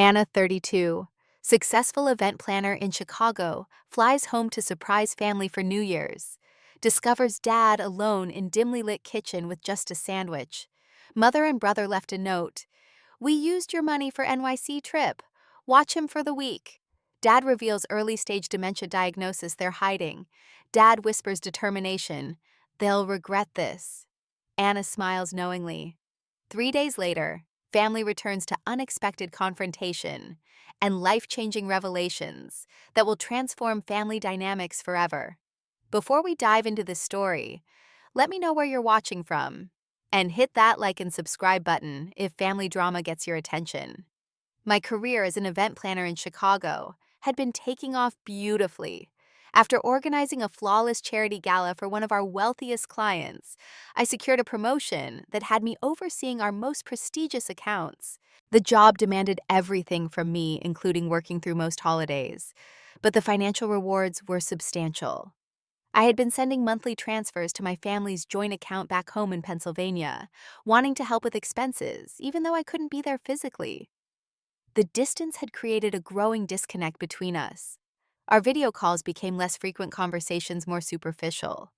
Anna, 32, successful event planner in Chicago, flies home to surprise family for New Year's. Discovers dad alone in dimly lit kitchen with just a sandwich. Mother and brother left a note. "We used your money for NYC trip. Watch him for the week." Dad reveals early stage dementia diagnosis they're hiding. Dad whispers determination. "They'll regret this." Anna smiles knowingly. 3 days later, family returns to unexpected confrontation and life-changing revelations that will transform family dynamics forever. Before we dive into this story, let me know where you're watching from, and hit that like and subscribe button if family drama gets your attention. My career as an event planner in Chicago had been taking off beautifully. After organizing a flawless charity gala for one of our wealthiest clients, I secured a promotion that had me overseeing our most prestigious accounts. The job demanded everything from me, including working through most holidays, but the financial rewards were substantial. I had been sending monthly transfers to my family's joint account back home in Pennsylvania, wanting to help with expenses, even though I couldn't be there physically. The distance had created a growing disconnect between us. Our video calls became less frequent, conversations more superficial.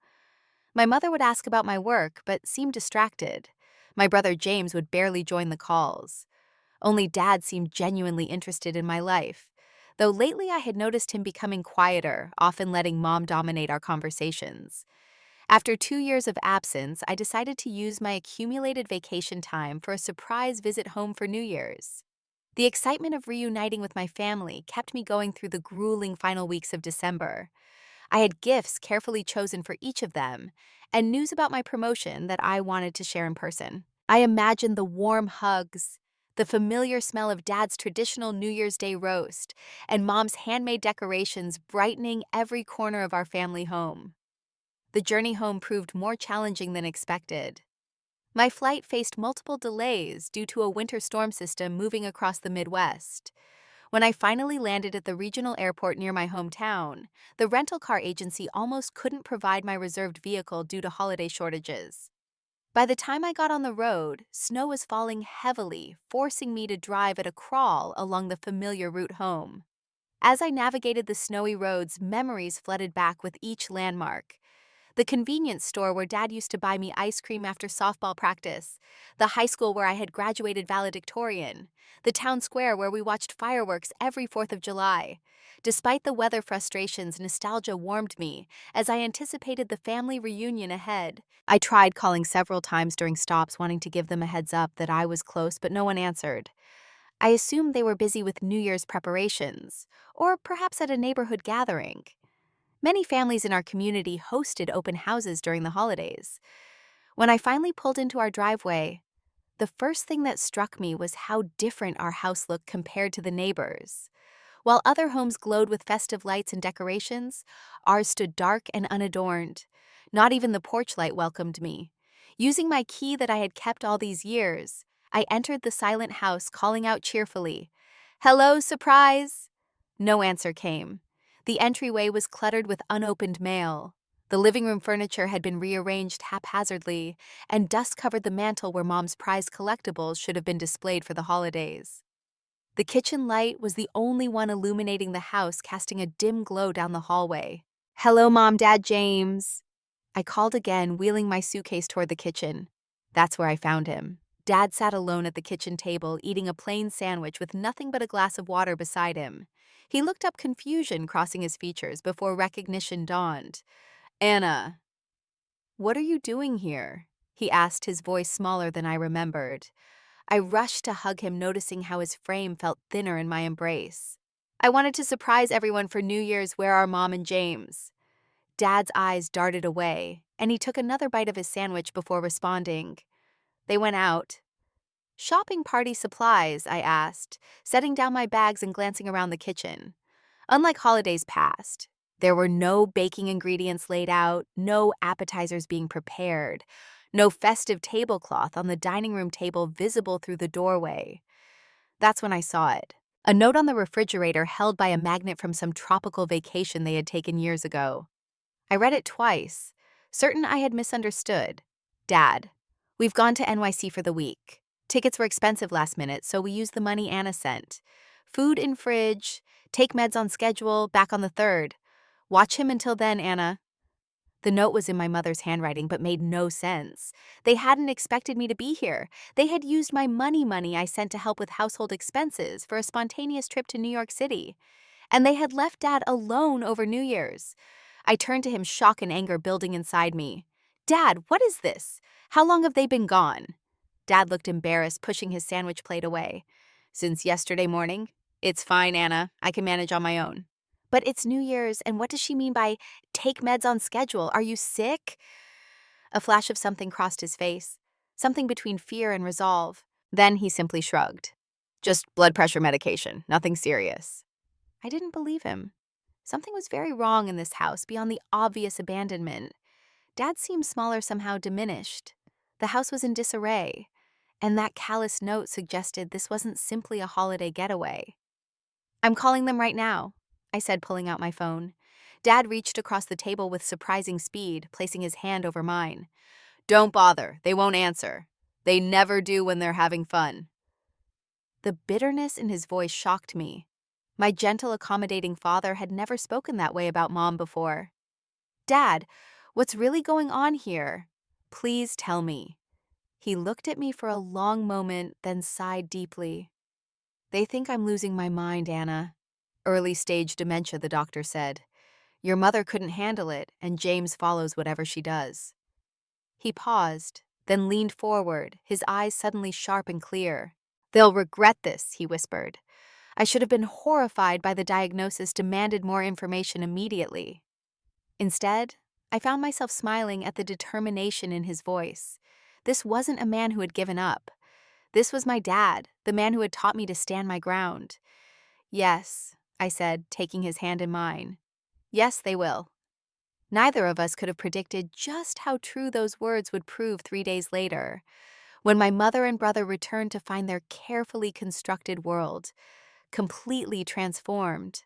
My mother would ask about my work, but seemed distracted. My brother James would barely join the calls. Only dad seemed genuinely interested in my life, though lately I had noticed him becoming quieter, often letting mom dominate our conversations. After 2 years of absence, I decided to use my accumulated vacation time for a surprise visit home for New Year's. The excitement of reuniting with my family kept me going through the grueling final weeks of December. I had gifts carefully chosen for each of them, and news about my promotion that I wanted to share in person. I imagined the warm hugs, the familiar smell of Dad's traditional New Year's Day roast, and Mom's handmade decorations brightening every corner of our family home. The journey home proved more challenging than expected. My flight faced multiple delays due to a winter storm system moving across the Midwest. When I finally landed at the regional airport near my hometown, the rental car agency almost couldn't provide my reserved vehicle due to holiday shortages. By the time I got on the road, snow was falling heavily, forcing me to drive at a crawl along the familiar route home. As I navigated the snowy roads, memories flooded back with each landmark. The convenience store where Dad used to buy me ice cream after softball practice, the high school where I had graduated valedictorian, the town square where we watched fireworks every 4th of July. Despite the weather frustrations, nostalgia warmed me as I anticipated the family reunion ahead. I tried calling several times during stops, wanting to give them a heads up that I was close, but no one answered. I assumed they were busy with New Year's preparations, or perhaps at a neighborhood gathering. Many families in our community hosted open houses during the holidays. When I finally pulled into our driveway, the first thing that struck me was how different our house looked compared to the neighbors. While other homes glowed with festive lights and decorations, ours stood dark and unadorned. Not even the porch light welcomed me. Using my key that I had kept all these years, I entered the silent house, calling out cheerfully, "Hello, surprise!" No answer came. The entryway was cluttered with unopened mail. The living room furniture had been rearranged haphazardly, and dust covered the mantel where Mom's prized collectibles should have been displayed for the holidays. The kitchen light was the only one illuminating the house, casting a dim glow down the hallway. "Hello, Mom, Dad, James." I called again, wheeling my suitcase toward the kitchen. That's where I found him. Dad sat alone at the kitchen table, eating a plain sandwich with nothing but a glass of water beside him. He looked up, confusion crossing his features before recognition dawned. "Anna, what are you doing here?" he asked, his voice smaller than I remembered. I rushed to hug him, noticing how his frame felt thinner in my embrace. "I wanted to surprise everyone for New Year's. Where are Mom and James?" Dad's eyes darted away, and he took another bite of his sandwich before responding. "They went out." "Shopping party supplies?" I asked, setting down my bags and glancing around the kitchen. Unlike holidays past, there were no baking ingredients laid out, no appetizers being prepared, no festive tablecloth on the dining room table visible through the doorway. That's when I saw it. A note on the refrigerator held by a magnet from some tropical vacation they had taken years ago. I read it twice, certain I had misunderstood. "Dad, we've gone to NYC for the week. Tickets were expensive last minute, so we used the money Anna sent. Food in fridge, take meds on schedule, back on the 3rd. Watch him until then, Anna. The note was in my mother's handwriting but made no sense. They hadn't expected me to be here. They had used my money I sent to help with household expenses for a spontaneous trip to New York City. And they had left Dad alone over New Year's. I turned to him, shock and anger building inside me. Dad, what is this? How long have they been gone? Dad looked embarrassed, pushing his sandwich plate away. Since yesterday morning. It's fine, Anna. I can manage on my own. But it's New Year's, and what does she mean by take meds on schedule? Are you sick? A flash of something crossed his face, something between fear and resolve. Then he simply shrugged. Just blood pressure medication, nothing serious. I didn't believe him. Something was very wrong in this house beyond the obvious abandonment. Dad seemed smaller, somehow diminished. The house was in disarray, and that callous note suggested this wasn't simply a holiday getaway. I'm calling them right now, I said, pulling out my phone. Dad reached across the table with surprising speed, placing his hand over mine. Don't bother, they won't answer. They never do when they're having fun. The bitterness in his voice shocked me. My gentle, accommodating father had never spoken that way about Mom before. Dad, what's really going on here? Please tell me. He looked at me for a long moment, then sighed deeply. They think I'm losing my mind, Anna. Early stage dementia, the doctor said. Your mother couldn't handle it, and James follows whatever she does. He paused, then leaned forward, his eyes suddenly sharp and clear. They'll regret this, he whispered. I should have been horrified by the diagnosis, demanded more information immediately. Instead, I found myself smiling at the determination in his voice. This wasn't a man who had given up. This was my dad, the man who had taught me to stand my ground. Yes, I said, taking his hand in mine. Yes, they will. Neither of us could have predicted just how true those words would prove 3 days later, when my mother and brother returned to find their carefully constructed world completely transformed.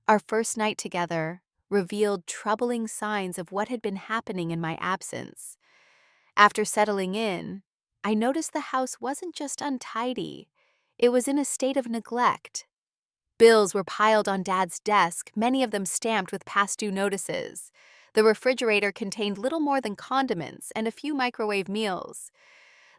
Our first night together revealed troubling signs of what had been happening in my absence. After settling in, I noticed the house wasn't just untidy, it was in a state of neglect. Bills were piled on Dad's desk, many of them stamped with past due notices. The refrigerator contained little more than condiments and a few microwave meals.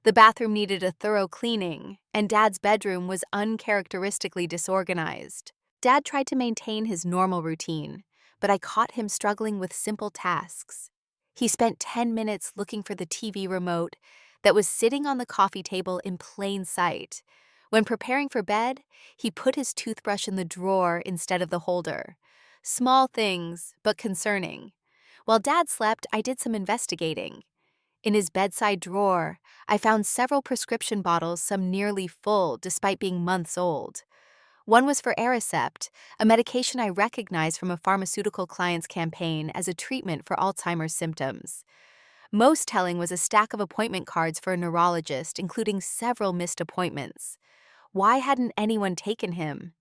The bathroom needed a thorough cleaning, and Dad's bedroom was uncharacteristically disorganized. Dad tried to maintain his normal routine, but I caught him struggling with simple tasks. He spent 10 minutes looking for the TV remote that was sitting on the coffee table in plain sight. When preparing for bed, he put his toothbrush in the drawer instead of the holder. Small things, but concerning. While Dad slept, I did some investigating. In his bedside drawer, I found several prescription bottles, some nearly full despite being months old. One was for Aricept, a medication I recognized from a pharmaceutical client's campaign as a treatment for Alzheimer's symptoms. Most telling was a stack of appointment cards for a neurologist, including several missed appointments. Why hadn't anyone taken him?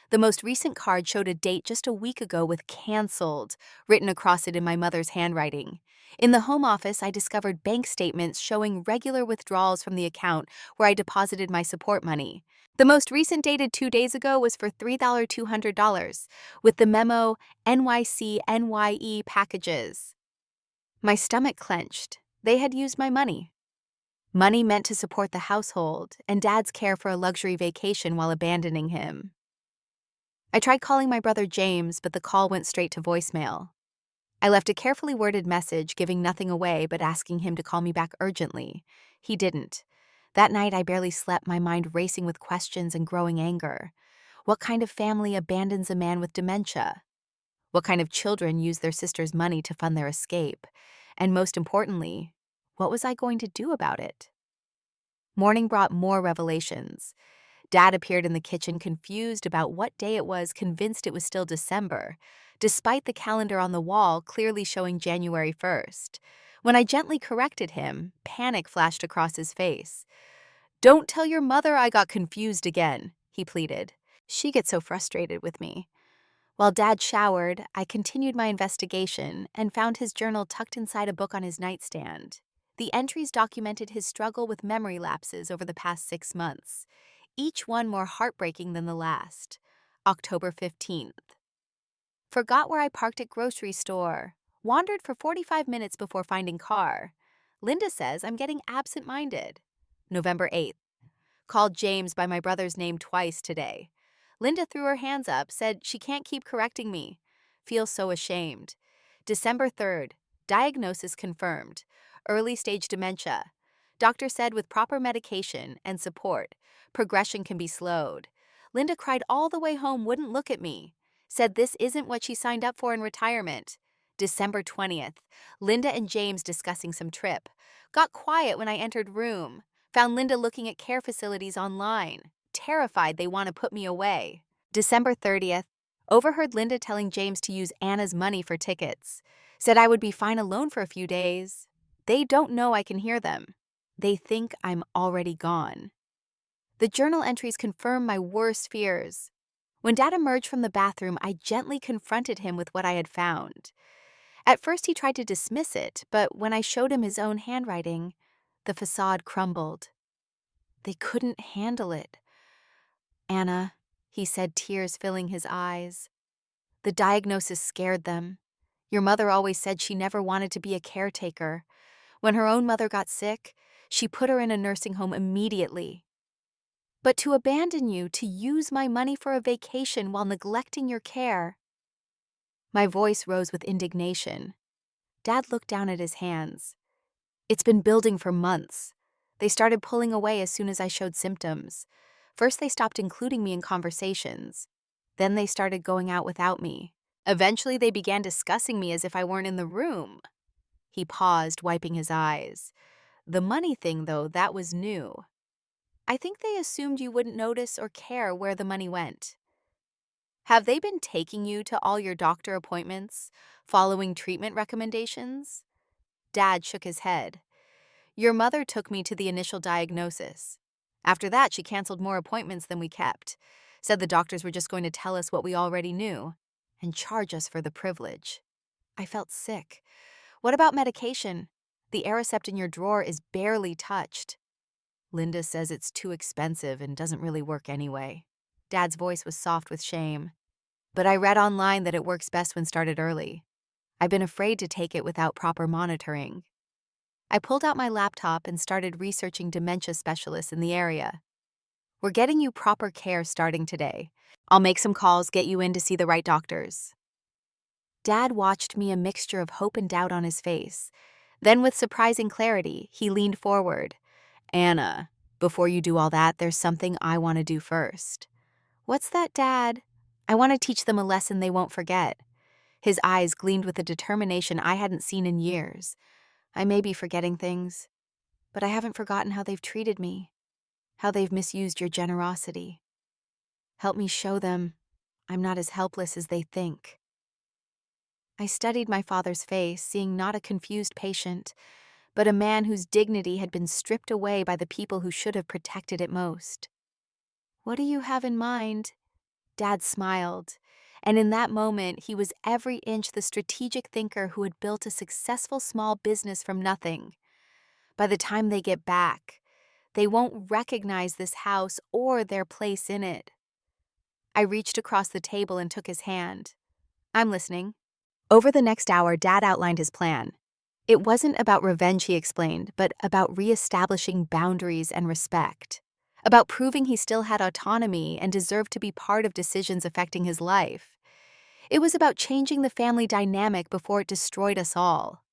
The most recent card showed a date just a week ago with "canceled" written across it in my mother's handwriting. In the home office, I discovered bank statements showing regular withdrawals from the account where I deposited my support money. The most recent, dated 2 days ago, was for $3,200, with the memo "NYC NYE packages." My stomach clenched. They had used my money. Money meant to support the household and Dad's care for a luxury vacation while abandoning him. I tried calling my brother James, but the call went straight to voicemail. I left a carefully worded message giving nothing away but asking him to call me back urgently. He didn't. That night I barely slept, my mind racing with questions and growing anger. What kind of family abandons a man with dementia? What kind of children use their sister's money to fund their escape? And most importantly, what was I going to do about it? Morning brought more revelations. Dad appeared in the kitchen, confused about what day it was, convinced it was still December, despite the calendar on the wall clearly showing January 1st. When I gently corrected him, panic flashed across his face. "Don't tell your mother I got confused again," he pleaded. She gets so frustrated with me. While Dad showered, I continued my investigation and found his journal tucked inside a book on his nightstand. The entries documented his struggle with memory lapses over the past 6 months. each one more heartbreaking than the last. October 15th. Forgot where I parked at grocery store. Wandered for 45 minutes before finding car. Linda says I'm getting absent-minded. November 8th. Called James by my brother's name twice today. Linda threw her hands up, said she can't keep correcting me. Feels so ashamed. December 3rd. Diagnosis confirmed. Early stage dementia. Doctor said with proper medication and support, progression can be slowed. Linda cried all the way home, wouldn't look at me. Said this isn't what she signed up for in retirement. December 20th. Linda and James discussing some trip. Got quiet when I entered room. Found Linda looking at care facilities online. Terrified they want to put me away. December 30th. Overheard Linda telling James to use Anna's money for tickets. Said I would be fine alone for a few days. They don't know I can hear them. They think I'm already gone. The journal entries confirm my worst fears. When Dad emerged from the bathroom, I gently confronted him with what I had found. At first, he tried to dismiss it, but when I showed him his own handwriting, the facade crumbled. They couldn't handle it. Anna, he said, tears filling his eyes. The diagnosis scared them. Your mother always said she never wanted to be a caretaker. When her own mother got sick, she put her in a nursing home immediately. But to abandon you, to use my money for a vacation while neglecting your care. My voice rose with indignation. Dad looked down at his hands. It's been building for months. They started pulling away as soon as I showed symptoms. First, they stopped including me in conversations. Then they started going out without me. Eventually, they began discussing me as if I weren't in the room. He paused, wiping his eyes. The money thing, though, that was new. I think they assumed you wouldn't notice or care where the money went. Have they been taking you to all your doctor appointments, following treatment recommendations? Dad shook his head. Your mother took me to the initial diagnosis. After that, she canceled more appointments than we kept. Said the doctors were just going to tell us what we already knew and charge us for the privilege. I felt sick. What about medication? The Aricept in your drawer is barely touched. Linda says it's too expensive and doesn't really work anyway. Dad's voice was soft with shame. But I read online that it works best when started early. I've been afraid to take it without proper monitoring. I pulled out my laptop and started researching dementia specialists in the area. We're getting you proper care starting today. I'll make some calls, get you in to see the right doctors. Dad watched me, a mixture of hope and doubt on his face. Then with surprising clarity, he leaned forward. Anna, before you do all that, there's something I want to do first. What's that, Dad? I want to teach them a lesson they won't forget. His eyes gleamed with a determination I hadn't seen in years. I may be forgetting things, but I haven't forgotten how they've treated me, how they've misused your generosity. Help me show them I'm not as helpless as they think. I studied my father's face, seeing not a confused patient, but a man whose dignity had been stripped away by the people who should have protected it most. What do you have in mind? Dad smiled, and in that moment he was every inch the strategic thinker who had built a successful small business from nothing. By the time they get back, they won't recognize this house or their place in it. I reached across the table and took his hand. I'm listening. Over the next hour, Dad outlined his plan. It wasn't about revenge, he explained, but about reestablishing boundaries and respect. About proving he still had autonomy and deserved to be part of decisions affecting his life. It was about changing the family dynamic before it destroyed us all.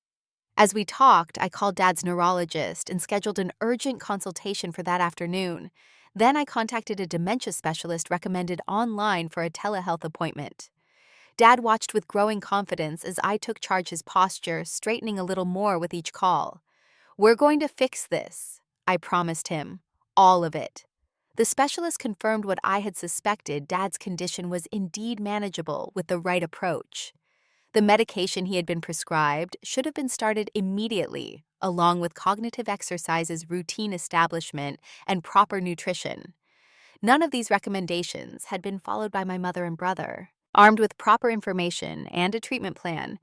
As we talked, I called Dad's neurologist and scheduled an urgent consultation for that afternoon. Then I contacted a dementia specialist recommended online for a telehealth appointment. Dad watched with growing confidence as I took charge, his posture straightening a little more with each call. We're going to fix this, I promised him. All of it. The specialist confirmed what I had suspected. Dad's condition was indeed manageable with the right approach. The medication he had been prescribed should have been started immediately, along with cognitive exercises, routine establishment, and proper nutrition. None of these recommendations had been followed by my mother and brother. Armed with proper information and a treatment plan,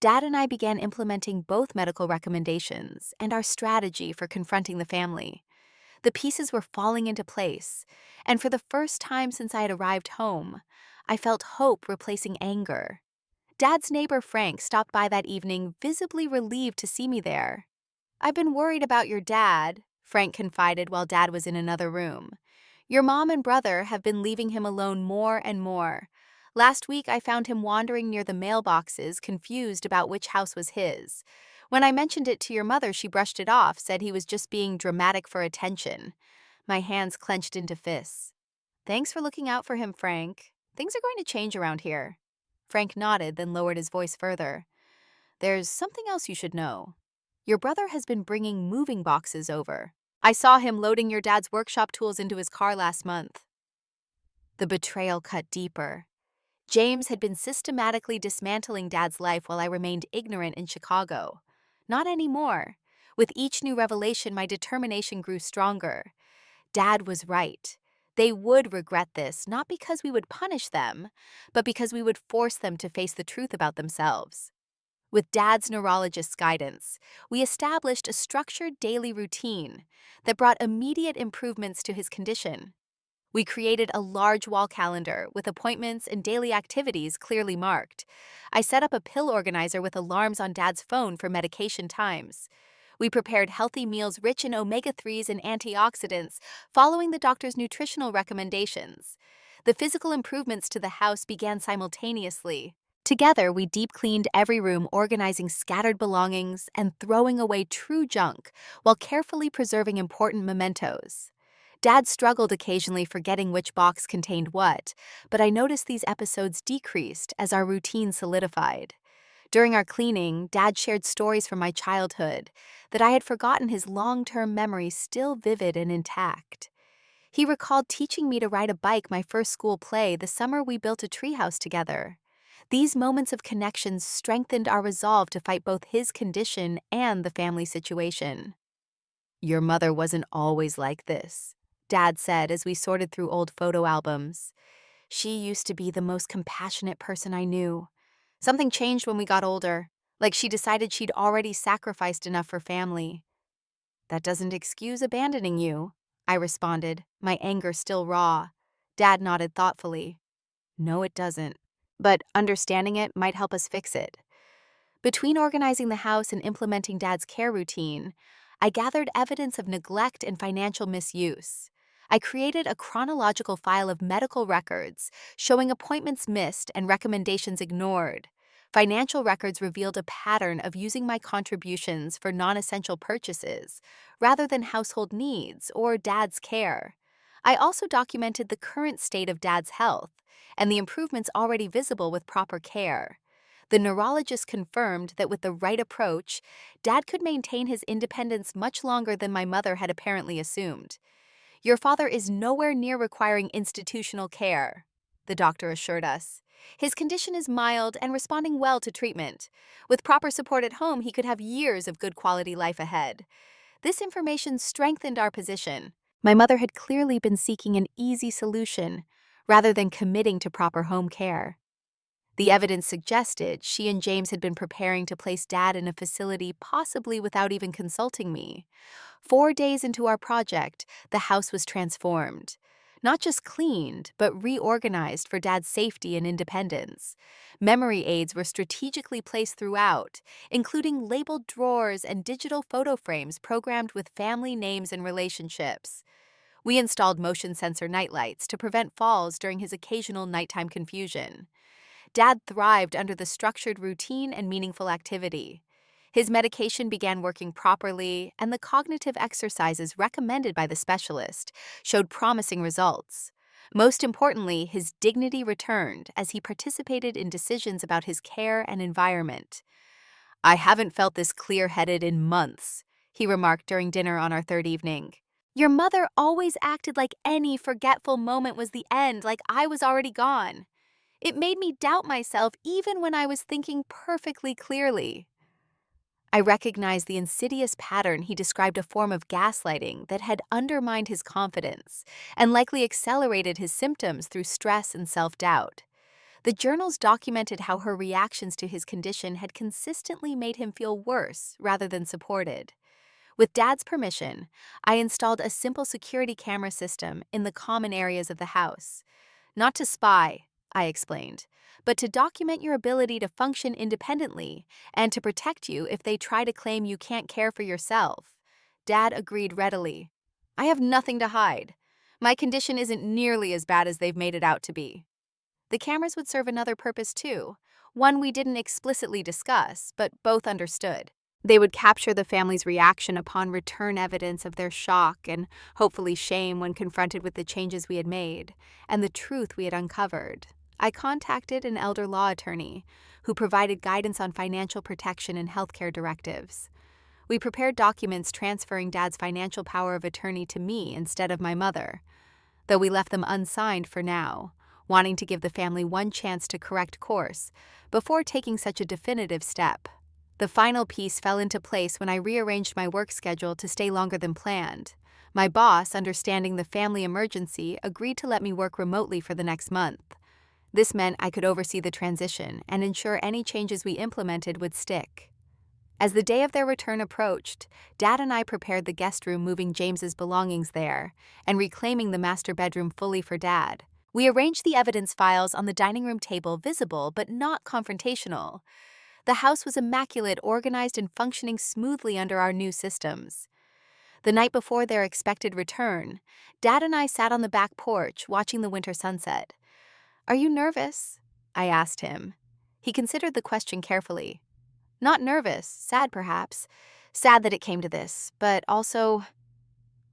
Dad and I began implementing both medical recommendations and our strategy for confronting the family. The pieces were falling into place, and for the first time since I had arrived home, I felt hope replacing anger. Dad's neighbor Frank stopped by that evening, visibly relieved to see me there. "I've been worried about your dad," Frank confided while Dad was in another room. "Your mom and brother have been leaving him alone more and more. Last week I found him wandering near the mailboxes, confused about which house was his. When I mentioned it to your mother, she brushed it off, said he was just being dramatic for attention." My hands clenched into fists. "Thanks for looking out for him, Frank. Things are going to change around here." Frank nodded, then lowered his voice further. "There's something else you should know. Your brother has been bringing moving boxes over. I saw him loading your dad's workshop tools into his car last month." The betrayal cut deeper. James had been systematically dismantling Dad's life while I remained ignorant in Chicago. Not anymore. With each new revelation, my determination grew stronger. Dad was right. They would regret this, not because we would punish them, but because we would force them to face the truth about themselves. With Dad's neurologist's guidance, we established a structured daily routine that brought immediate improvements to his condition. We created a large wall calendar with appointments and daily activities clearly marked. I set up a pill organizer with alarms on Dad's phone for medication times. We prepared healthy meals rich in omega-3s and antioxidants, following the doctor's nutritional recommendations. The physical improvements to the house began simultaneously. Together, we deep cleaned every room, organizing scattered belongings and throwing away true junk while carefully preserving important mementos. Dad struggled occasionally forgetting which box contained what, but I noticed these episodes decreased as our routine solidified. During our cleaning, Dad shared stories from my childhood that I had forgotten, his long-term memory still vivid and intact. He recalled teaching me to ride a bike my first school play the summer we built a treehouse together. These moments of connection strengthened our resolve to fight both his condition and the family situation. "Your mother wasn't always like this," Dad said as we sorted through old photo albums. "She used to be the most compassionate person I knew. Something changed when we got older, like she decided she'd already sacrificed enough for family." "That doesn't excuse abandoning you," I responded, my anger still raw. Dad nodded thoughtfully. "No, it doesn't. But understanding it might help us fix it." Between organizing the house and implementing Dad's care routine, I gathered evidence of neglect and financial misuse. I created a chronological file of medical records showing appointments missed and recommendations ignored. Financial records revealed a pattern of using my contributions for non-essential purchases rather than household needs or Dad's care. I also documented the current state of Dad's health and the improvements already visible with proper care. The neurologist confirmed that with the right approach, Dad could maintain his independence much longer than my mother had apparently assumed. "Your father is nowhere near requiring institutional care," the doctor assured us. "His condition is mild and responding well to treatment. With proper support at home, he could have years of good quality life ahead." This information strengthened our position. My mother had clearly been seeking an easy solution rather than committing to proper home care. The evidence suggested she and James had been preparing to place Dad in a facility, possibly without even consulting me. 4 days into our project, the house was transformed. Not just cleaned, but reorganized for Dad's safety and independence. Memory aids were strategically placed throughout, including labeled drawers and digital photo frames programmed with family names and relationships. We installed motion sensor nightlights to prevent falls during his occasional nighttime confusion. Dad thrived under the structured routine and meaningful activity. His medication began working properly, and the cognitive exercises recommended by the specialist showed promising results. Most importantly, his dignity returned as he participated in decisions about his care and environment. "I haven't felt this clear-headed in months," he remarked during dinner on our third evening. "Your mother always acted like any forgetful moment was the end, like I was already gone. It made me doubt myself even when I was thinking perfectly clearly." I recognized the insidious pattern. He described a form of gaslighting that had undermined his confidence and likely accelerated his symptoms through stress and self-doubt. The journals documented how her reactions to his condition had consistently made him feel worse rather than supported. With Dad's permission, I installed a simple security camera system in the common areas of the house. Not to spy, I explained, but to document your ability to function independently and to protect you if they try to claim you can't care for yourself. Dad agreed readily. I have nothing to hide. My condition isn't nearly as bad as they've made it out to be. The cameras would serve another purpose too, one we didn't explicitly discuss, but both understood. They would capture the family's reaction upon return evidence of their shock and hopefully shame when confronted with the changes we had made and the truth we had uncovered. I contacted an elder law attorney who provided guidance on financial protection and healthcare directives. We prepared documents transferring Dad's financial power of attorney to me instead of my mother, though we left them unsigned for now, wanting to give the family one chance to correct course before taking such a definitive step. The final piece fell into place when I rearranged my work schedule to stay longer than planned. My boss, understanding the family emergency, agreed to let me work remotely for the next month. This meant I could oversee the transition and ensure any changes we implemented would stick. As the day of their return approached, Dad and I prepared the guest room, moving James's belongings there and reclaiming the master bedroom fully for Dad. We arranged the evidence files on the dining room table, visible but not confrontational. The house was immaculate, organized, and functioning smoothly under our new systems. The night before their expected return, Dad and I sat on the back porch watching the winter sunset. "Are you nervous?" I asked him. He considered the question carefully. "Not nervous, sad perhaps. Sad that it came to this, but also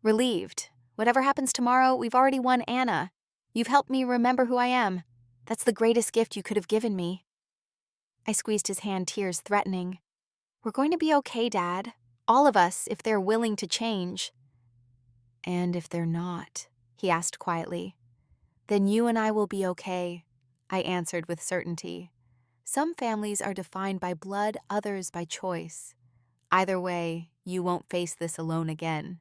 relieved. Whatever happens tomorrow, we've already won Anna. You've helped me remember who I am. That's the greatest gift you could have given me." I squeezed his hand, tears threatening. "We're going to be okay, Dad. All of us, if they're willing to change." "And if they're not?" he asked quietly. "Then you and I will be okay," I answered with certainty. Some families are defined by blood, others by choice. Either way, you won't face this alone again.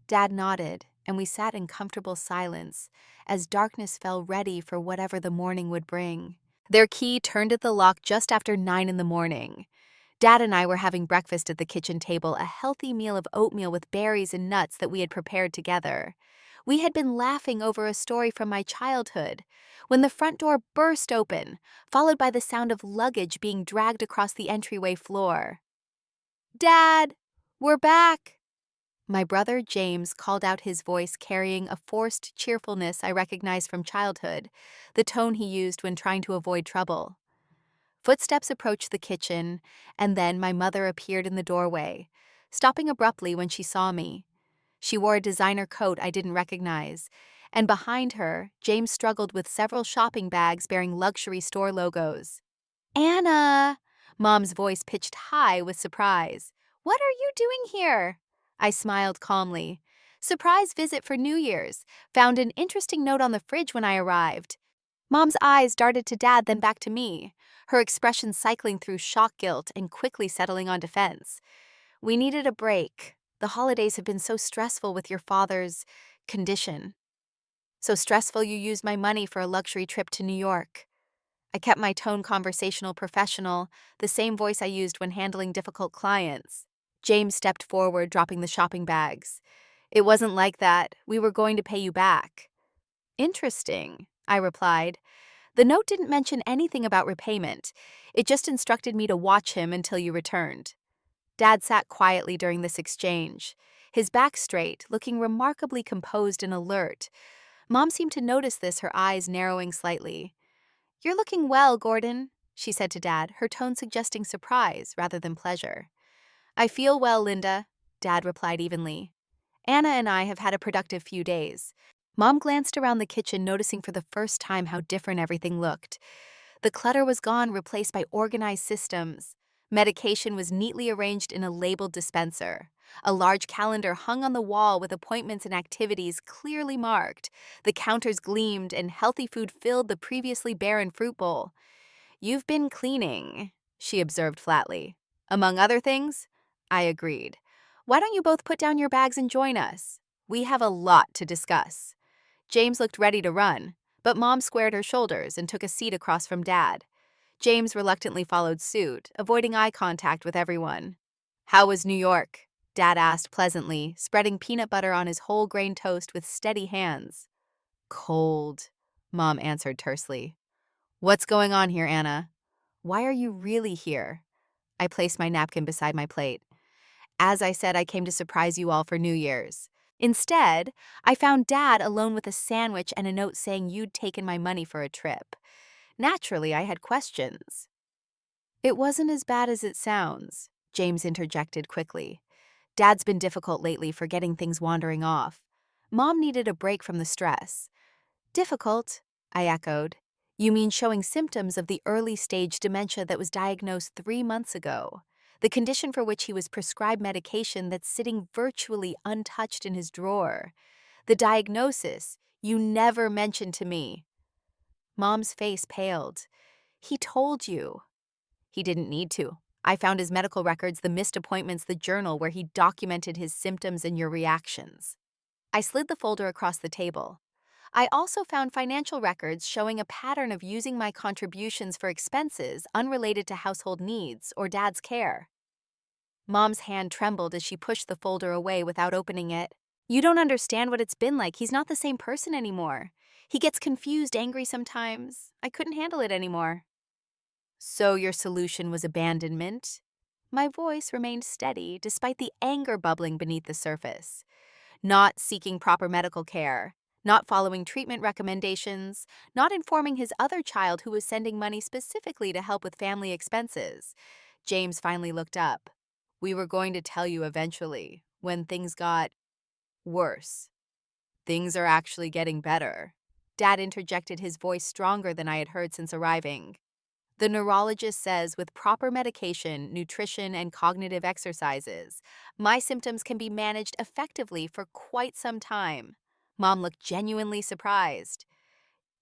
Dad nodded, and we sat in comfortable silence as darkness fell, ready for whatever the morning would bring. Their key turned at the lock just after 9 in the morning. Dad and I were having breakfast at the kitchen table, a healthy meal of oatmeal with berries and nuts that we had prepared together. We had been laughing over a story from my childhood when the front door burst open, followed by the sound of luggage being dragged across the entryway floor. "Dad, we're back!" My brother James called out, his voice carrying a forced cheerfulness I recognized from childhood, the tone he used when trying to avoid trouble. Footsteps approached the kitchen, and then my mother appeared in the doorway, stopping abruptly when she saw me. She wore a designer coat I didn't recognize, and behind her, James struggled with several shopping bags bearing luxury store logos. "Anna!" Mom's voice pitched high with surprise. "What are you doing here?" I smiled calmly. "Surprise visit for New Year's. Found an interesting note on the fridge when I arrived." Mom's eyes darted to Dad, then back to me, her expression cycling through shock, guilt, and quickly settling on defense. "We needed a break. The holidays have been so stressful with your father's condition. So stressful you used my money for a luxury trip to New York." I kept my tone conversational, professional, the same voice I used when handling difficult clients. James stepped forward, dropping the shopping bags. "It wasn't like that. We were going to pay you back." "Interesting," I replied. The note didn't mention anything about repayment. It just instructed me to watch him until you returned. Dad sat quietly during this exchange, his back straight, looking remarkably composed and alert. Mom seemed to notice this, her eyes narrowing slightly. "You're looking well, Gordon," she said to Dad, her tone suggesting surprise rather than pleasure. "I feel well, Linda," Dad replied evenly. "Anna and I have had a productive few days." Mom glanced around the kitchen, noticing for the first time how different everything looked. The clutter was gone, replaced by organized systems. Medication was neatly arranged in a labeled dispenser. A large calendar hung on the wall with appointments and activities clearly marked. The counters gleamed, and healthy food filled the previously barren fruit bowl. "You've been cleaning," she observed flatly. "Among other things?" I agreed. "Why don't you both put down your bags and join us? We have a lot to discuss." James looked ready to run, but Mom squared her shoulders and took a seat across from Dad. James reluctantly followed suit, avoiding eye contact with everyone. "How was New York?" Dad asked pleasantly, spreading peanut butter on his whole grain toast with steady hands. Cold, Mom answered tersely. What's going on here, Anna? Why are you really here? I placed my napkin beside my plate. As I said, I came to surprise you all for New Year's. Instead, I found Dad alone with a sandwich and a note saying you'd taken my money for a trip. Naturally, I had questions. It wasn't as bad as it sounds, James interjected quickly. Dad's been difficult lately, forgetting things wandering off. Mom needed a break from the stress. Difficult, I echoed. You mean showing symptoms of the early stage dementia that was diagnosed 3 months ago, the condition for which he was prescribed medication that's sitting virtually untouched in his drawer. The diagnosis you never mentioned to me. Mom's face paled. He told you. He didn't need to. I found his medical records, the missed appointments, the journal where he documented his symptoms and your reactions. I slid the folder across the table. I also found financial records showing a pattern of using my contributions for expenses unrelated to household needs or Dad's care. Mom's hand trembled as she pushed the folder away without opening it. You don't understand what it's been like. He's not the same person anymore. He gets confused, angry sometimes. I couldn't handle it anymore. So your solution was abandonment? My voice remained steady despite the anger bubbling beneath the surface. Not seeking proper medical care, not following treatment recommendations, not informing his other child who was sending money specifically to help with family expenses. James finally looked up. We were going to tell you eventually, when things got worse. Things are actually getting better. Dad interjected, his voice stronger than I had heard since arriving. The neurologist says with proper medication, nutrition, and cognitive exercises, my symptoms can be managed effectively for quite some time. Mom looked genuinely surprised.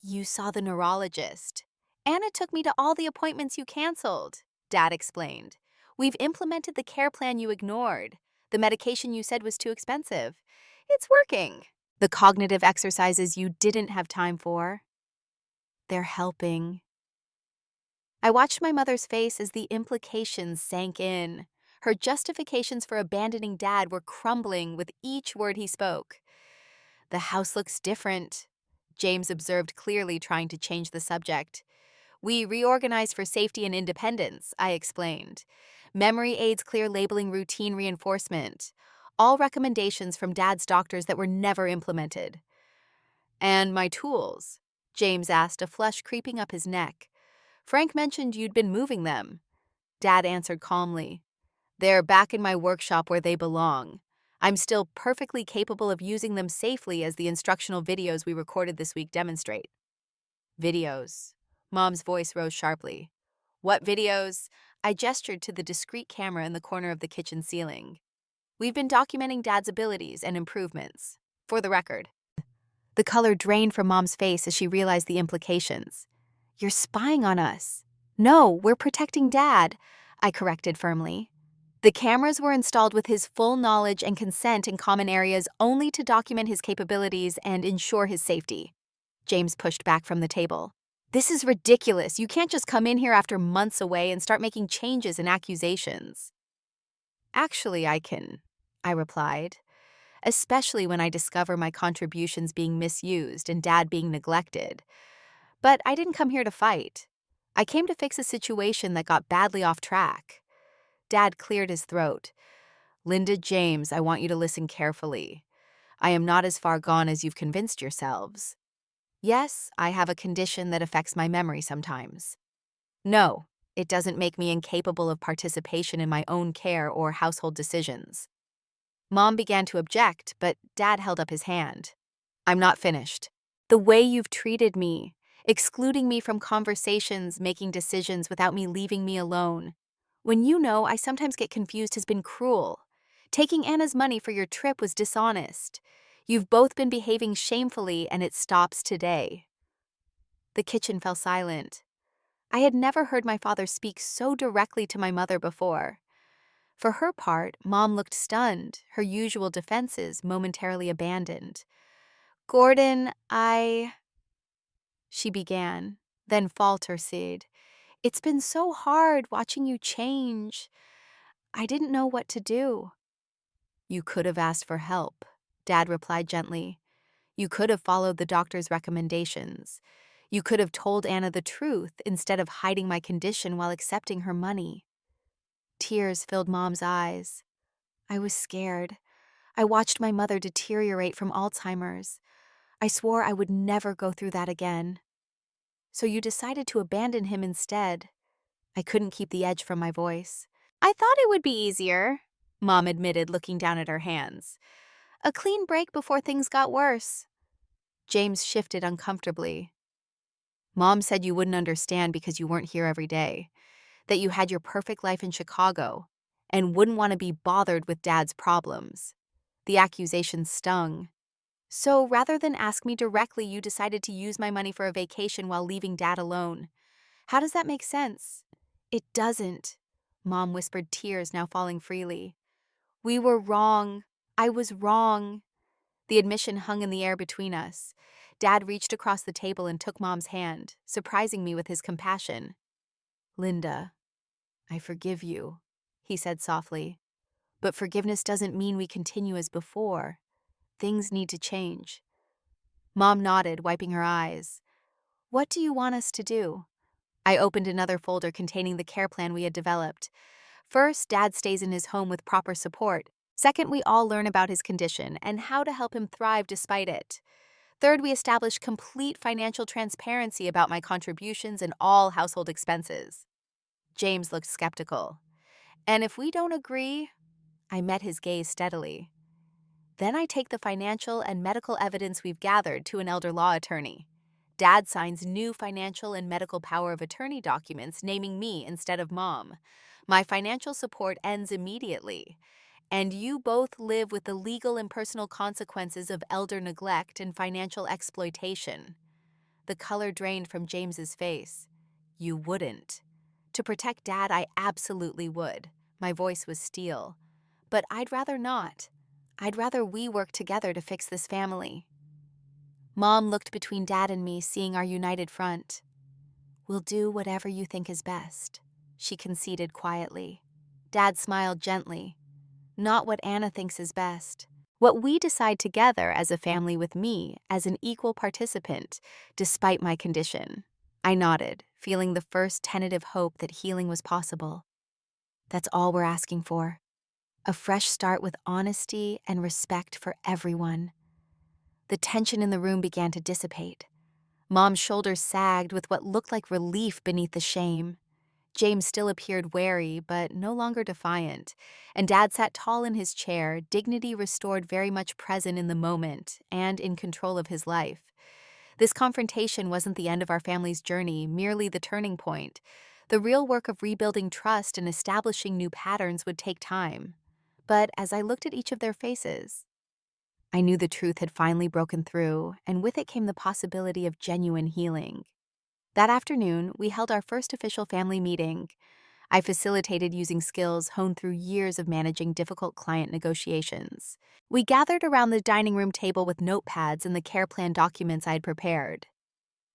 You saw the neurologist. Anna took me to all the appointments you canceled, Dad explained. We've implemented the care plan you ignored. The medication you said was too expensive. It's working. The cognitive exercises you didn't have time for, they're helping. I watched my mother's face as the implications sank in. Her justifications for abandoning Dad were crumbling with each word he spoke. The house looks different, James observed, clearly trying to change the subject. We reorganized for safety and independence, I explained. Memory aids, clear labeling, routine reinforcement. All recommendations from Dad's doctors that were never implemented. And my tools? James asked, a flush creeping up his neck. Frank mentioned you'd been moving them. Dad answered calmly. They're back in my workshop where they belong. I'm still perfectly capable of using them safely, as the instructional videos we recorded this week demonstrate. Videos. Mom's voice rose sharply. What videos? I gestured to the discreet camera in the corner of the kitchen ceiling. We've been documenting Dad's abilities and improvements. For the record. The color drained from Mom's face as she realized the implications. You're spying on us. No, we're protecting Dad, I corrected firmly. The cameras were installed with his full knowledge and consent in common areas only to document his capabilities and ensure his safety. James pushed back from the table. This is ridiculous. You can't just come in here after months away and start making changes and accusations. Actually, I can, I replied, especially when I discover my contributions being misused and Dad being neglected. But I didn't come here to fight. I came to fix a situation that got badly off track. Dad cleared his throat. Linda, James, I want you to listen carefully. I am not as far gone as you've convinced yourselves. Yes, I have a condition that affects my memory sometimes. No, it doesn't make me incapable of participation in my own care or household decisions. Mom began to object, but Dad held up his hand. I'm not finished. The way you've treated me, excluding me from conversations, making decisions without me leaving me alone. When you know I sometimes get confused, has been cruel. Taking Anna's money for your trip was dishonest. You've both been behaving shamefully, and it stops today. The kitchen fell silent. I had never heard my father speak so directly to my mother before. For her part, Mom looked stunned, her usual defenses momentarily abandoned. Gordon, she began, then faltered. It's been so hard watching you change. I didn't know what to do. You could have asked for help, Dad replied gently. You could have followed the doctor's recommendations. You could have told Anna the truth instead of hiding my condition while accepting her money. Tears filled Mom's eyes. I was scared. I watched my mother deteriorate from Alzheimer's. I swore I would never go through that again. So you decided to abandon him instead. I couldn't keep the edge from my voice. I thought it would be easier, Mom admitted, looking down at her hands. A clean break before things got worse. James shifted uncomfortably. Mom said you wouldn't understand because you weren't here every day, that you had your perfect life in Chicago and wouldn't want to be bothered with Dad's problems. The accusation stung. So rather than ask me directly, you decided to use my money for a vacation while leaving Dad alone. How does that make sense? It doesn't, Mom whispered, tears now falling freely. We were wrong. I was wrong. The admission hung in the air between us. Dad reached across the table and took Mom's hand, surprising me with his compassion. Linda, I forgive you, he said softly. But forgiveness doesn't mean we continue as before. Things need to change. Mom nodded, wiping her eyes. What do you want us to do? I opened another folder containing the care plan we had developed. First, Dad stays in his home with proper support. Second, we all learn about his condition and how to help him thrive despite it. Third, we establish complete financial transparency about my contributions and all household expenses. James looked skeptical. And if we don't agree, I met his gaze steadily. Then I take the financial and medical evidence we've gathered to an elder law attorney. Dad signs new financial and medical power of attorney documents naming me instead of Mom. My financial support ends immediately, and you both live with the legal and personal consequences of elder neglect and financial exploitation. The color drained from James's face. You wouldn't. To protect Dad, I absolutely would. My voice was steel. But I'd rather not. I'd rather we work together to fix this family. Mom looked between Dad and me, seeing our united front. We'll do whatever you think is best, she conceded quietly. Dad smiled gently. Not what Anna thinks is best. What we decide together as a family with me as an equal participant, despite my condition. I nodded, feeling the first tentative hope that healing was possible. That's all we're asking for. A fresh start with honesty and respect for everyone. The tension in the room began to dissipate. Mom's shoulders sagged with what looked like relief beneath the shame. James still appeared wary, but no longer defiant, and Dad sat tall in his chair, dignity restored, very much present in the moment and in control of his life. This confrontation wasn't the end of our family's journey, merely the turning point. The real work of rebuilding trust and establishing new patterns would take time. But as I looked at each of their faces, I knew the truth had finally broken through, and with it came the possibility of genuine healing. That afternoon, we held our first official family meeting. I facilitated using skills honed through years of managing difficult client negotiations. We gathered around the dining room table with notepads and the care plan documents I had prepared.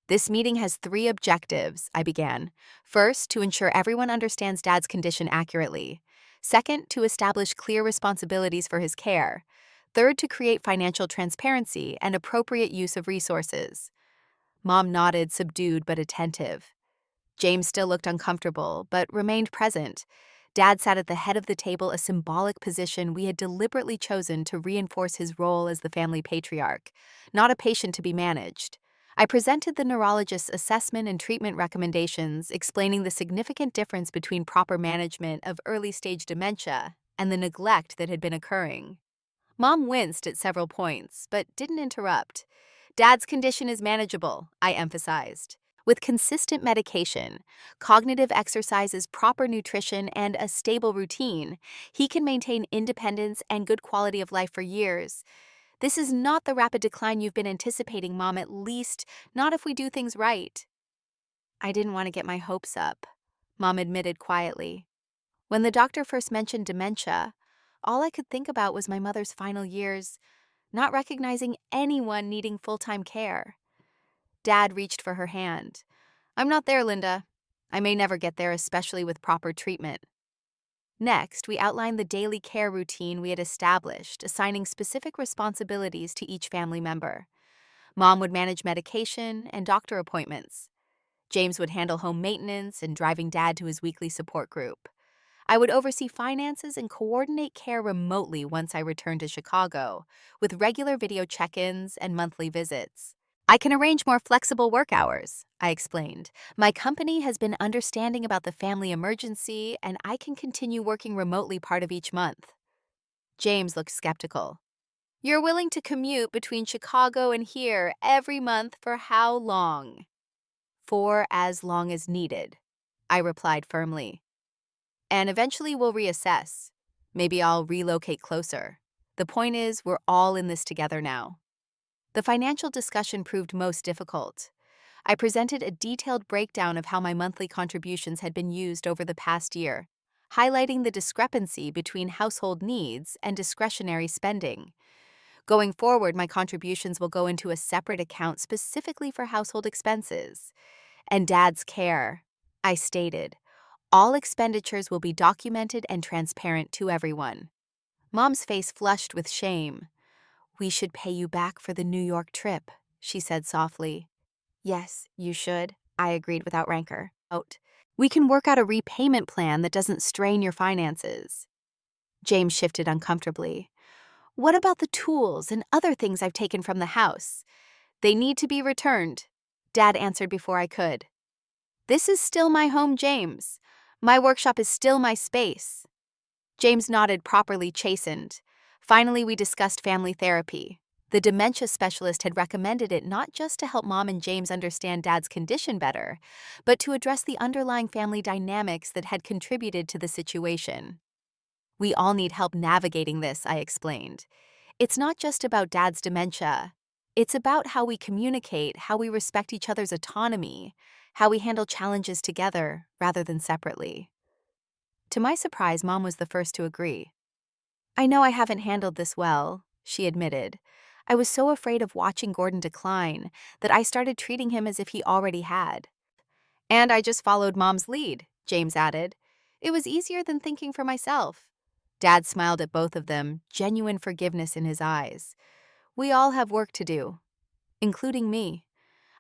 This meeting has 3 objectives, I began. First, to ensure everyone understands Dad's condition accurately. Second, to establish clear responsibilities for his care. Third, to create financial transparency and appropriate use of resources. Mom nodded, subdued but attentive. James still looked uncomfortable, but remained present. Dad sat at the head of the table, a symbolic position we had deliberately chosen to reinforce his role as the family patriarch, not a patient to be managed. I presented the neurologist's assessment and treatment recommendations, explaining the significant difference between proper management of early-stage dementia and the neglect that had been occurring. Mom winced at several points, but didn't interrupt. Dad's condition is manageable, I emphasized. With consistent medication, cognitive exercises, proper nutrition, and a stable routine, he can maintain independence and good quality of life for years. This is not the rapid decline you've been anticipating, Mom, at least not if we do things right. I didn't want to get my hopes up, Mom admitted quietly. When the doctor first mentioned dementia, all I could think about was my mother's final years, not recognizing anyone needing full-time care. Dad reached for her hand. I'm not there, Linda. I may never get there, especially with proper treatment. Next, we outlined the daily care routine we had established, assigning specific responsibilities to each family member. Mom would manage medication and doctor appointments. James would handle home maintenance and driving Dad to his weekly support group. I would oversee finances and coordinate care remotely once I returned to Chicago, with regular video check-ins and monthly visits. I can arrange more flexible work hours, I explained. My company has been understanding about the family emergency, and I can continue working remotely part of each month. James looked skeptical. You're willing to commute between Chicago and here every month for how long? For as long as needed, I replied firmly. And eventually we'll reassess. Maybe I'll relocate closer. The point is, we're all in this together now. The financial discussion proved most difficult. I presented a detailed breakdown of how my monthly contributions had been used over the past year, highlighting the discrepancy between household needs and discretionary spending. Going forward, my contributions will go into a separate account specifically for household expenses. And Dad's care, I stated. All expenditures will be documented and transparent to everyone. Mom's face flushed with shame. We should pay you back for the New York trip, she said softly. Yes, you should, I agreed without rancor. We can work out a repayment plan that doesn't strain your finances. James shifted uncomfortably. What about the tools and other things I've taken from the house? They need to be returned, Dad answered before I could. This is still my home, James. My workshop is still my space. James nodded, properly chastened. Finally, we discussed family therapy. The dementia specialist had recommended it not just to help Mom and James understand Dad's condition better, but to address the underlying family dynamics that had contributed to the situation. We all need help navigating this, I explained. It's not just about Dad's dementia. It's about how we communicate, how we respect each other's autonomy, how we handle challenges together rather than separately. To my surprise, Mom was the first to agree. I know I haven't handled this well, she admitted. I was so afraid of watching Gordon decline that I started treating him as if he already had. And I just followed Mom's lead, James added. It was easier than thinking for myself. Dad smiled at both of them, genuine forgiveness in his eyes. We all have work to do, including me.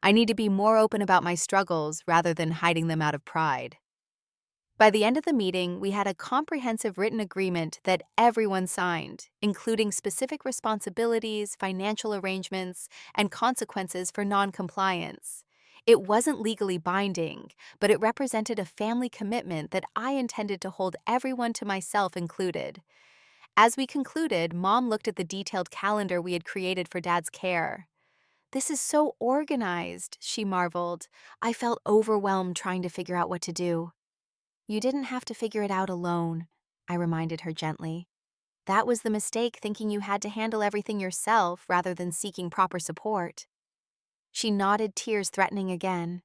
I need to be more open about my struggles rather than hiding them out of pride. By the end of the meeting, we had a comprehensive written agreement that everyone signed, including specific responsibilities, financial arrangements, and consequences for non-compliance. It wasn't legally binding, but it represented a family commitment that I intended to hold everyone to myself included. As we concluded, Mom looked at the detailed calendar we had created for Dad's care. This is so organized, she marveled. I felt overwhelmed trying to figure out what to do. You didn't have to figure it out alone, I reminded her gently. That was the mistake, thinking you had to handle everything yourself rather than seeking proper support. She nodded, tears threatening again.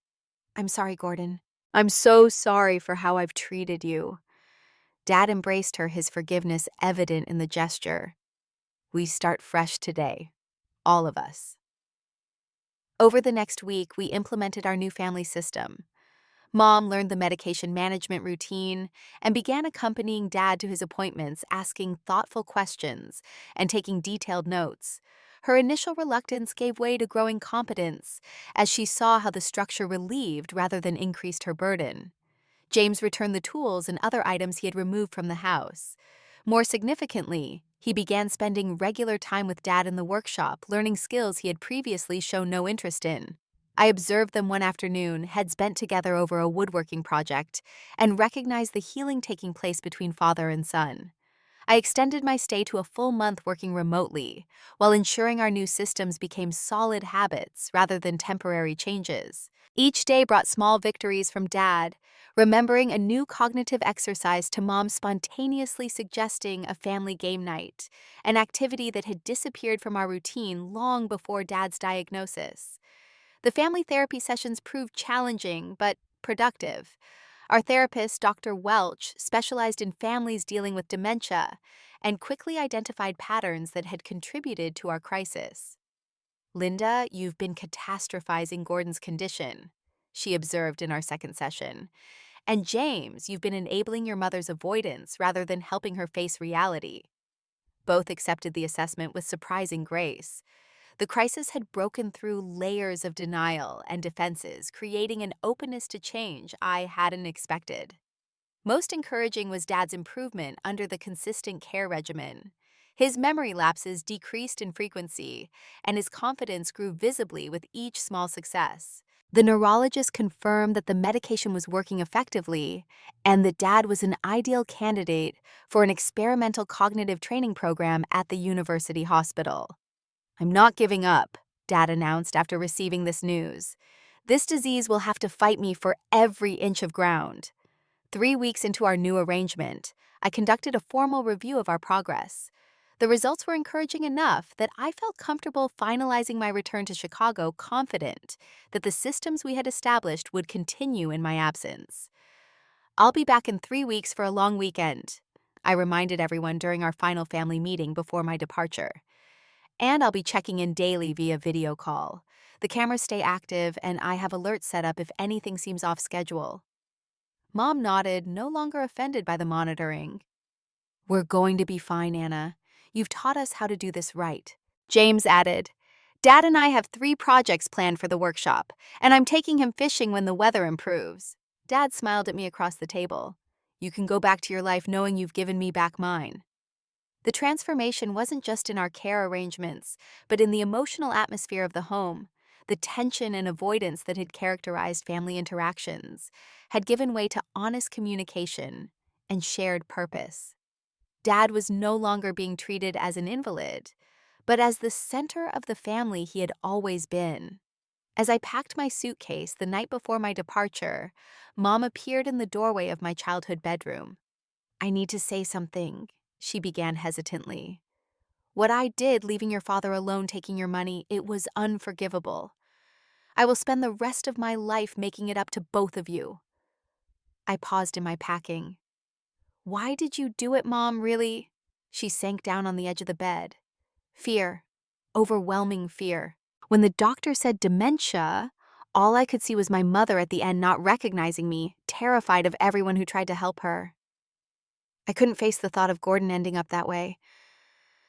I'm sorry, Gordon. I'm so sorry for how I've treated you. Dad embraced her, his forgiveness evident in the gesture. We start fresh today, all of us. Over the next week, we implemented our new family system. Mom learned the medication management routine and began accompanying Dad to his appointments, asking thoughtful questions and taking detailed notes. Her initial reluctance gave way to growing competence as she saw how the structure relieved rather than increased her burden. James returned the tools and other items he had removed from the house. More significantly, he began spending regular time with Dad in the workshop, learning skills he had previously shown no interest in. I observed them one afternoon, heads bent together over a woodworking project, and recognized the healing taking place between father and son. I extended my stay to a full month working remotely, while ensuring our new systems became solid habits rather than temporary changes. Each day brought small victories from Dad, remembering a new cognitive exercise to Mom spontaneously suggesting a family game night, an activity that had disappeared from our routine long before Dad's diagnosis. The family therapy sessions proved challenging but productive. Our therapist, Dr. Welch, specialized in families dealing with dementia and quickly identified patterns that had contributed to our crisis. Linda, you've been catastrophizing Gordon's condition, she observed in our second session. And James, you've been enabling your mother's avoidance rather than helping her face reality. Both accepted the assessment with surprising grace. The crisis had broken through layers of denial and defenses, creating an openness to change I hadn't expected. Most encouraging was Dad's improvement under the consistent care regimen. His memory lapses decreased in frequency, and his confidence grew visibly with each small success. The neurologist confirmed that the medication was working effectively and that Dad was an ideal candidate for an experimental cognitive training program at the university hospital. "I'm not giving up," Dad announced after receiving this news. "This disease will have to fight me for every inch of ground." 3 weeks into our new arrangement, I conducted a formal review of our progress. The results were encouraging enough that I felt comfortable finalizing my return to Chicago, confident that the systems we had established would continue in my absence. "I'll be back in 3 weeks for a long weekend," I reminded everyone during our final family meeting before my departure. "And I'll be checking in daily via video call. The cameras stay active, and I have alerts set up if anything seems off schedule." Mom nodded, no longer offended by the monitoring. "We're going to be fine, Anna. You've taught us how to do this right." James added, "Dad and I have 3 projects planned for the workshop, and I'm taking him fishing when the weather improves." Dad smiled at me across the table. "You can go back to your life knowing you've given me back mine." The transformation wasn't just in our care arrangements, but in the emotional atmosphere of the home. The tension and avoidance that had characterized family interactions had given way to honest communication and shared purpose. Dad was no longer being treated as an invalid, but as the center of the family he had always been. As I packed my suitcase the night before my departure, Mom appeared in the doorway of my childhood bedroom. "I need to say something," she began hesitantly. "What I did leaving your father alone taking your money, it was unforgivable. I will spend the rest of my life making it up to both of you." I paused in my packing. "Why did you do it, Mom, really?" She sank down on the edge of the bed. "Fear. Overwhelming fear. When the doctor said dementia, all I could see was my mother at the end not recognizing me, terrified of everyone who tried to help her. I couldn't face the thought of Gordon ending up that way.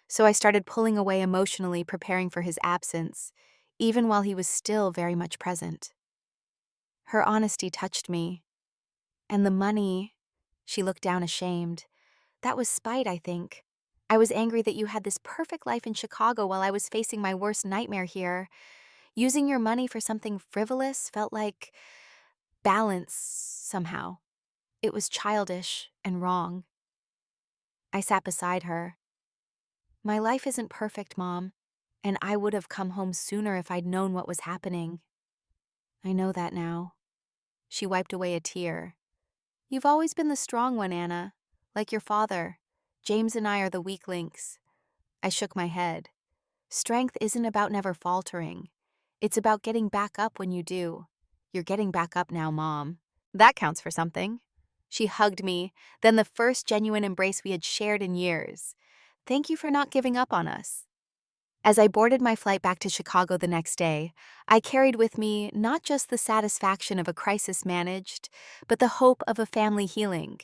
So I started pulling away emotionally, preparing for his absence, even while he was still very much present." Her honesty touched me. "And the money," she looked down ashamed. "That was spite, I think. I was angry that you had this perfect life in Chicago while I was facing my worst nightmare here. Using your money for something frivolous felt like balance somehow. It was childish and wrong." I sat beside her. "My life isn't perfect, Mom, and I would have come home sooner if I'd known what was happening." "I know that now." She wiped away a tear. "You've always been the strong one, Anna, like your father. James and I are the weak links." I shook my head. "Strength isn't about never faltering. It's about getting back up when you do. You're getting back up now, Mom. That counts for something." She hugged me, then the first genuine embrace we had shared in years. "Thank you for not giving up on us." As I boarded my flight back to Chicago the next day, I carried with me not just the satisfaction of a crisis managed, but the hope of a family healing.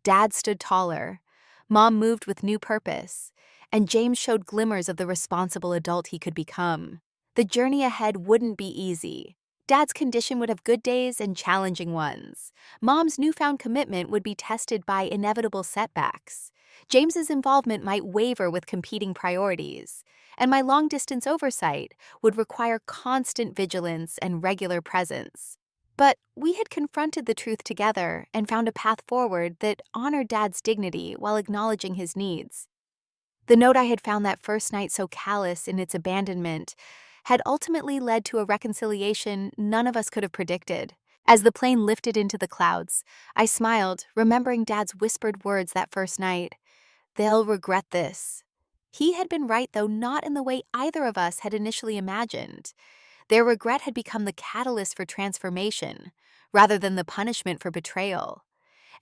Dad stood taller, Mom moved with new purpose, and James showed glimmers of the responsible adult he could become. The journey ahead wouldn't be easy. Dad's condition would have good days and challenging ones. Mom's newfound commitment would be tested by inevitable setbacks. James's involvement might waver with competing priorities, and my long-distance oversight would require constant vigilance and regular presence. But we had confronted the truth together and found a path forward that honored Dad's dignity while acknowledging his needs. The note I had found that first night so callous in its abandonment had ultimately led to a reconciliation none of us could have predicted. As the plane lifted into the clouds, I smiled, remembering Dad's whispered words that first night. "They'll regret this." He had been right, though not in the way either of us had initially imagined. Their regret had become the catalyst for transformation, rather than the punishment for betrayal.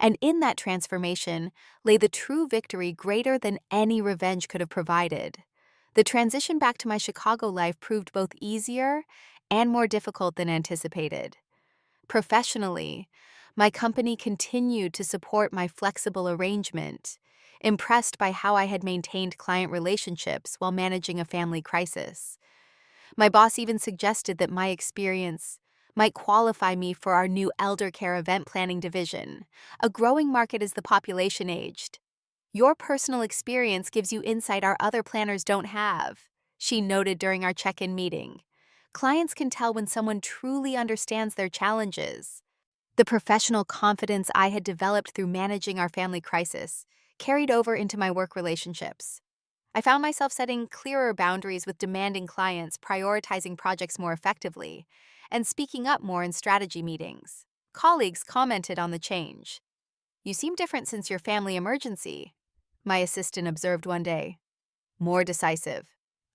And in that transformation lay the true victory greater than any revenge could have provided. The transition back to my Chicago life proved both easier and more difficult than anticipated. Professionally, My company continued to support my flexible arrangement, impressed by how I had maintained client relationships while managing a family crisis. My boss even suggested that my experience might qualify me for our new elder care event planning division, a growing market as the population aged. Your personal experience gives you insight our other planners don't have, she noted during our check-in meeting. Clients can tell when someone truly understands their challenges. The professional confidence I had developed through managing our family crisis carried over into my work relationships. I found myself setting clearer boundaries with demanding clients, prioritizing projects more effectively, and speaking up more in strategy meetings. Colleagues commented on the change. "You seem different since your family emergency," my assistant observed one day. "More decisive."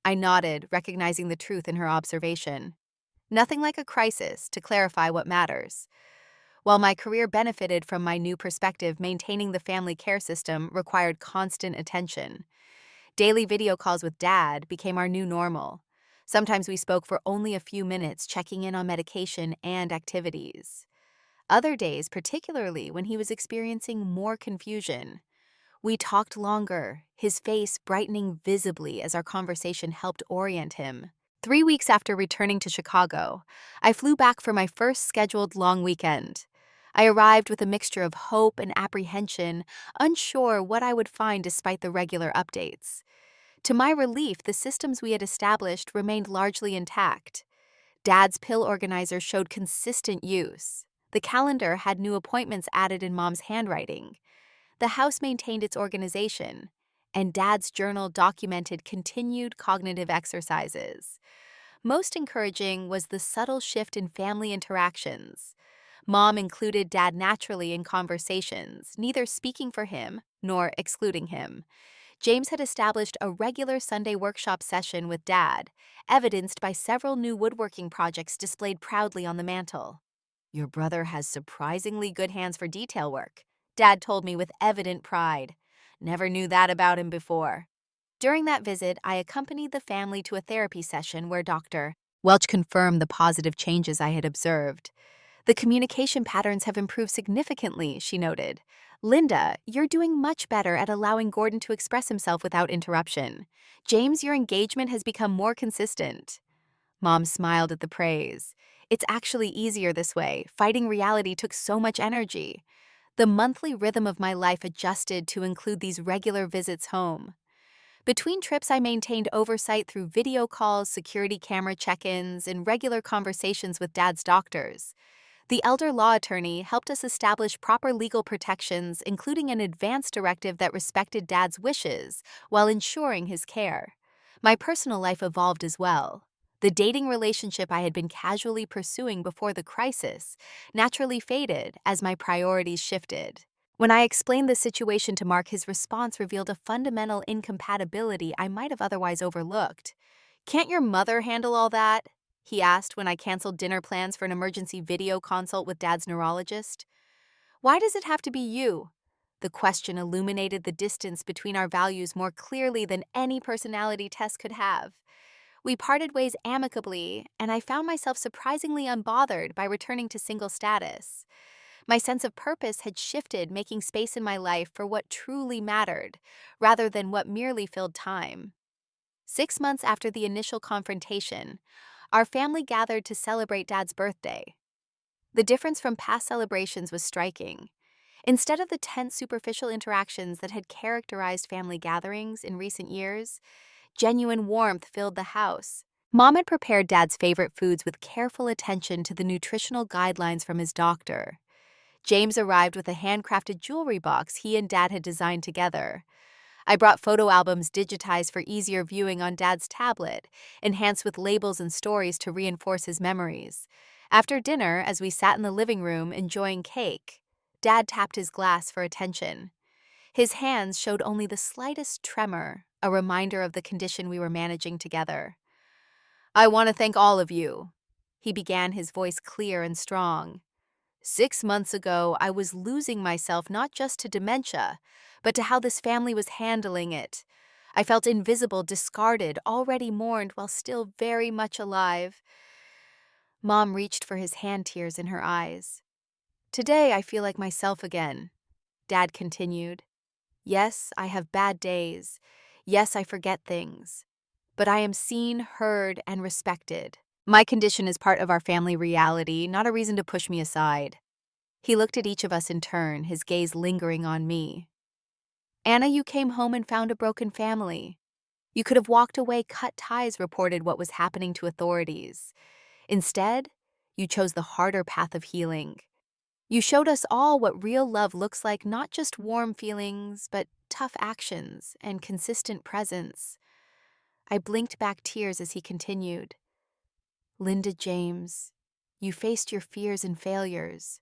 I nodded, recognizing the truth in her observation. Nothing like a crisis to clarify what matters. While my career benefited from my new perspective, maintaining the family care system required constant attention. Daily video calls with Dad became our new normal. Sometimes we spoke for only a few minutes, checking in on medication and activities. Other days, particularly when he was experiencing more confusion, we talked longer, his face brightening visibly as our conversation helped orient him. 3 weeks after returning to Chicago, I flew back for my first scheduled long weekend. I arrived with a mixture of hope and apprehension, unsure what I would find despite the regular updates. To my relief, the systems we had established remained largely intact. Dad's pill organizer showed consistent use. The calendar had new appointments added in Mom's handwriting. The house maintained its organization, and Dad's journal documented continued cognitive exercises. Most encouraging was the subtle shift in family interactions. Mom included Dad naturally in conversations, neither speaking for him nor excluding him. James had established a regular Sunday workshop session with Dad, evidenced by several new woodworking projects displayed proudly on the mantel. "Your brother has surprisingly good hands for detail work," Dad told me with evident pride. "Never knew that about him before." During that visit, I accompanied the family to a therapy session where Dr. Welch confirmed the positive changes I had observed. "The communication patterns have improved significantly," she noted. "Linda, you're doing much better at allowing Gordon to express himself without interruption. James, your engagement has become more consistent." Mom smiled at the praise. "It's actually easier this way. Fighting reality took so much energy." The monthly rhythm of my life adjusted to include these regular visits home. Between trips, I maintained oversight through video calls, security camera check-ins, and regular conversations with Dad's doctors. The elder law attorney helped us establish proper legal protections, including an advance directive that respected Dad's wishes while ensuring his care. My personal life evolved as well. The dating relationship I had been casually pursuing before the crisis naturally faded as my priorities shifted. When I explained the situation to Mark, his response revealed a fundamental incompatibility I might have otherwise overlooked. "Can't your mother handle all that?" he asked when I canceled dinner plans for an emergency video consult with Dad's neurologist. "Why does it have to be you?" The question illuminated the distance between our values more clearly than any personality test could have. We parted ways amicably, and I found myself surprisingly unbothered by returning to single status. My sense of purpose had shifted, making space in my life for what truly mattered, rather than what merely filled time. 6 months after the initial confrontation, our family gathered to celebrate Dad's birthday. The difference from past celebrations was striking. Instead of the tense, superficial interactions that had characterized family gatherings in recent years, genuine warmth filled the house. Mom had prepared Dad's favorite foods with careful attention to the nutritional guidelines from his doctor. James arrived with a handcrafted jewelry box he and Dad had designed together. I brought photo albums digitized for easier viewing on Dad's tablet, enhanced with labels and stories to reinforce his memories. After dinner, as we sat in the living room enjoying cake, Dad tapped his glass for attention. His hands showed only the slightest tremor, a reminder of the condition we were managing together. "I want to thank all of you," he began, his voice clear and strong. "6 months ago, I was losing myself not just to dementia, but to how this family was handling it. I felt invisible, discarded, already mourned while still very much alive." Mom reached for his hand, tears in her eyes. Today I feel like myself again, Dad continued. Yes, I have bad days. Yes, I forget things. But I am seen, heard, and respected. My condition is part of our family reality, not a reason to push me aside. He looked at each of us in turn, his gaze lingering on me. Anna, you came home and found a broken family. You could have walked away, cut ties, reported what was happening to authorities. Instead, you chose the harder path of healing. You showed us all what real love looks like, not just warm feelings, but tough actions and consistent presence. I blinked back tears as he continued. Linda James, you faced your fears and failures.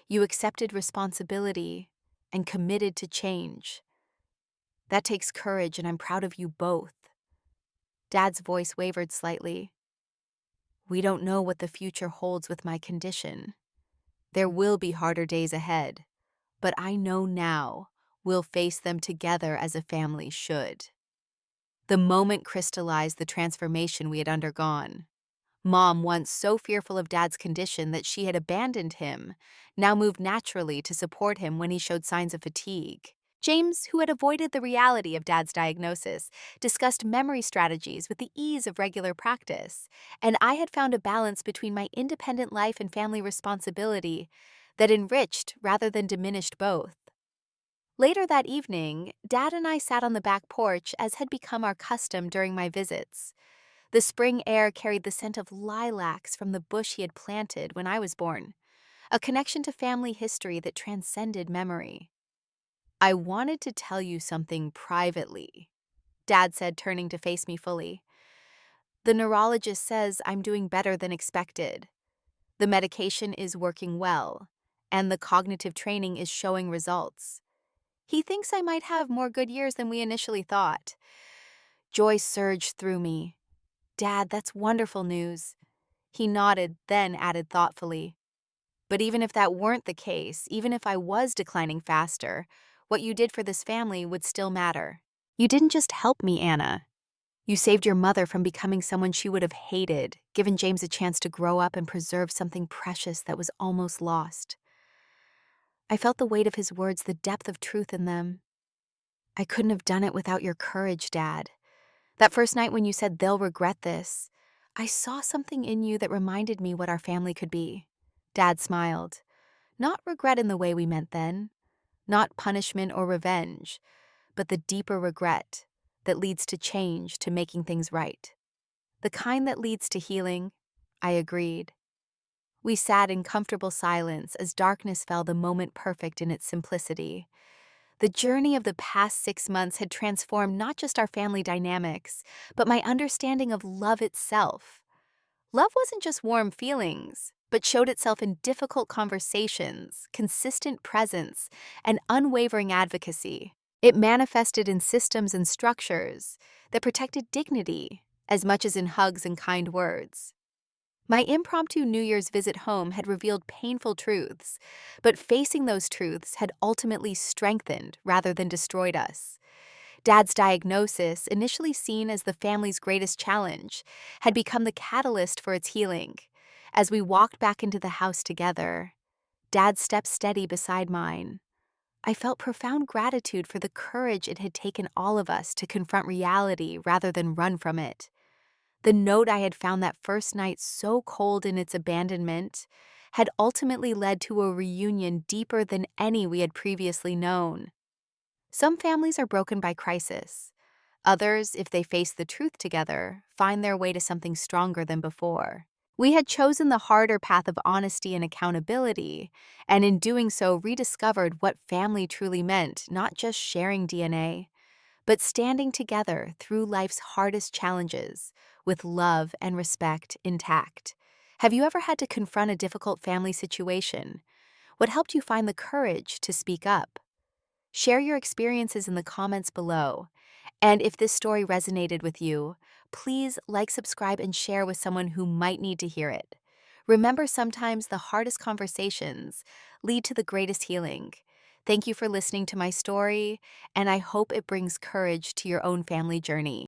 You accepted responsibility and committed to change. That takes courage, and I'm proud of you both. Dad's voice wavered slightly. We don't know what the future holds with my condition. There will be harder days ahead, but I know now we'll face them together as a family should. The moment crystallized the transformation we had undergone. Mom, once so fearful of Dad's condition that she had abandoned him, now moved naturally to support him when he showed signs of fatigue. James, who had avoided the reality of Dad's diagnosis, discussed memory strategies with the ease of regular practice, and I had found a balance between my independent life and family responsibility that enriched rather than diminished both. Later that evening, Dad and I sat on the back porch as had become our custom during my visits. The spring air carried the scent of lilacs from the bush he had planted when I was born, a connection to family history that transcended memory. I wanted to tell you something privately, Dad said, turning to face me fully. The neurologist says I'm doing better than expected. The medication is working well, and the cognitive training is showing results. He thinks I might have more good years than we initially thought. Joy surged through me. Dad, that's wonderful news. He nodded, then added thoughtfully. But even if that weren't the case, even if I was declining faster, what you did for this family would still matter. You didn't just help me, Anna. You saved your mother from becoming someone she would have hated, given James a chance to grow up and preserve something precious that was almost lost. I felt the weight of his words, the depth of truth in them. I couldn't have done it without your courage, Dad. That first night when you said they'll regret this, I saw something in you that reminded me what our family could be. Dad smiled. Not regret in the way we meant then, not punishment or revenge, but the deeper regret that leads to change, to making things right. The kind that leads to healing, I agreed. We sat in comfortable silence as darkness fell, the moment perfect in its simplicity. The journey of the past 6 months had transformed not just our family dynamics, but my understanding of love itself. Love wasn't just warm feelings, but showed itself in difficult conversations, consistent presence, and unwavering advocacy. It manifested in systems and structures that protected dignity as much as in hugs and kind words. My impromptu New Year's visit home had revealed painful truths, but facing those truths had ultimately strengthened rather than destroyed us. Dad's diagnosis, initially seen as the family's greatest challenge, had become the catalyst for its healing. As we walked back into the house together, Dad's steps steady beside mine. I felt profound gratitude for the courage it had taken all of us to confront reality rather than run from it. The note I had found that first night, so cold in its abandonment, had ultimately led to a reunion deeper than any we had previously known. Some families are broken by crisis. Others, if they face the truth together, find their way to something stronger than before. We had chosen the harder path of honesty and accountability, and in doing so rediscovered what family truly meant, not just sharing DNA, but standing together through life's hardest challenges with love and respect intact. Have you ever had to confront a difficult family situation? What helped you find the courage to speak up? Share your experiences in the comments below. And if this story resonated with you, please like, subscribe, and share with someone who might need to hear it. Remember, sometimes the hardest conversations lead to the greatest healing. Thank you for listening to my story, and I hope it brings courage to your own family journey.